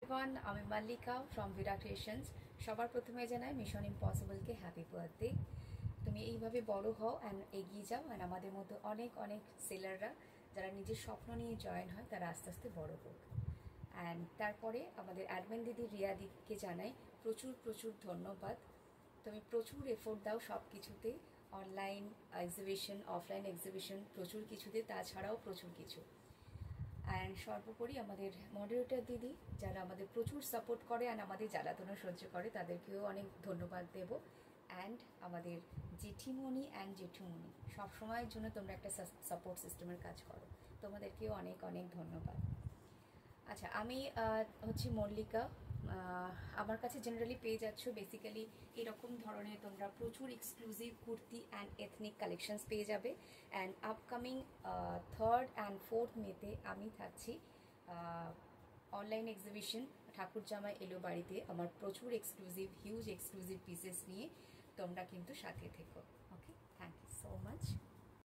Everyone, আমি Mallika from Veera creations. সবার প্রথমে জানাই মিশন ইম্পসিবলকে হ্যাপি বার্থডে। তুমি এইভাবে বড় হও অ্যান্ড এগিয়ে যাও, অ্যান্ড আমাদের মতো অনেক অনেক সেলাররা যারা নিজের স্বপ্ন নিয়ে জয়েন হয় তারা আস্তে আস্তে বড় হোক। অ্যান্ড তারপরে আমাদের অ্যাডমিন দিদি রিয়া দিদিকে জানাই প্রচুর প্রচুর ধন্যবাদ। তুমি প্রচুর এফোর্ট দাও সব কিছুতে, অনলাইন এক্সিবিশন, অফলাইন এক্সিবিশন, প্রচুর কিছুতে, তাছাড়াও প্রচুর কিছু। অ্যান্ড সর্বোপরি আমাদের মডারেটর দিদি যারা আমাদের প্রচুর সাপোর্ট করে অ্যান্ড আমাদের জ্বালাতনও সহ্য করে, তাদেরকেও অনেক ধন্যবাদ দেব। অ্যান্ড আমাদের জেঠিমণি অ্যান্ড জেঠুমণি, সবসময়ের জন্য তোমরা একটা সাপোর্ট সিস্টেমের কাজ করো, তোমাদেরকেও অনেক অনেক ধন্যবাদ। আচ্ছা, আমি হচ্ছি মল্লিকা। আমার কাছে জেনারেলি পেয়ে যাচ্ছ বেসিক্যালি এরকম ধরনের তোমরা প্রচুর exclusive kurti and ethnic collections পেয়ে যাবে। And upcoming 3rd and 4th মেতে আমি থাকছি অনলাইন এক্সিবিশন ঠাকুর জামাই এলো বাড়িতে, আমার প্রচুর এক্সক্লুসিভ হিউজ এক্সক্লুসিভ পিসেস নিয়ে। তোমরা কিন্তু সাথে থেকো। ওকে, থ্যাংক ইউ সো মাচ।